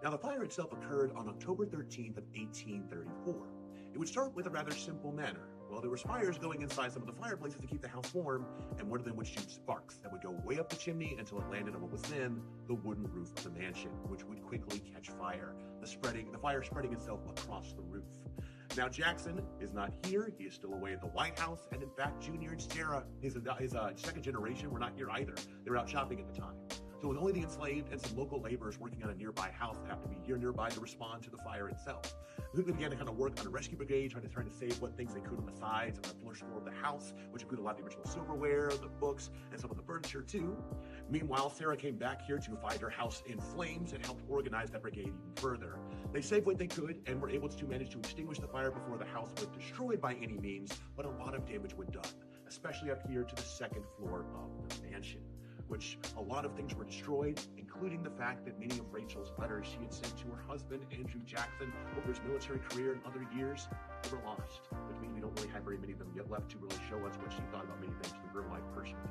Now, the fire itself occurred on October 13th of 1834. It would start with a rather simple manner. Well, there was fires going inside some of the fireplaces to keep the house warm, and one of them would shoot sparks that would go way up the chimney until it landed on what was then the wooden roof of the mansion, which would quickly catch fire, the fire spreading itself across the roof. Now, Jackson is not here. He is still away at the White House, and in fact, Junior and Sarah, his second generation, were not here either. They were out shopping at the time. So it was only the enslaved and some local laborers working on a nearby house that happened to be here nearby to respond to the fire itself. They began to kind of work on a rescue brigade, trying to save what things they could on the sides and the first floor of the house, which included a lot of the original silverware, the books, and some of the furniture too. Meanwhile, Sarah came back here to find her house in flames and helped organize that brigade even further. They saved what they could and were able to manage to extinguish the fire before the house was destroyed by any means, but a lot of damage was done, especially up here to the second floor of the mansion, which a lot of things were destroyed, including the fact that many of Rachel's letters she had sent to her husband, Andrew Jackson, over his military career and other years were lost, which means we don't really have very many of them yet left to really show us what she thought about many things through her life personally.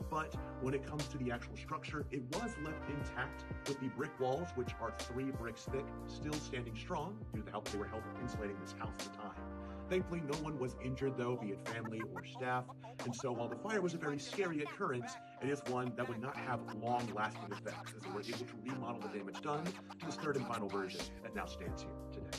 But when it comes to the actual structure, it was left intact with the brick walls, which are 3 bricks thick, still standing strong due to the help they were helping insulating this house at the time. Thankfully, no one was injured though, be it family or staff. And so while the fire was a very scary occurrence, it is one that would not have long-lasting effects, as they were able to remodel the damage done to this third and final version that now stands here today.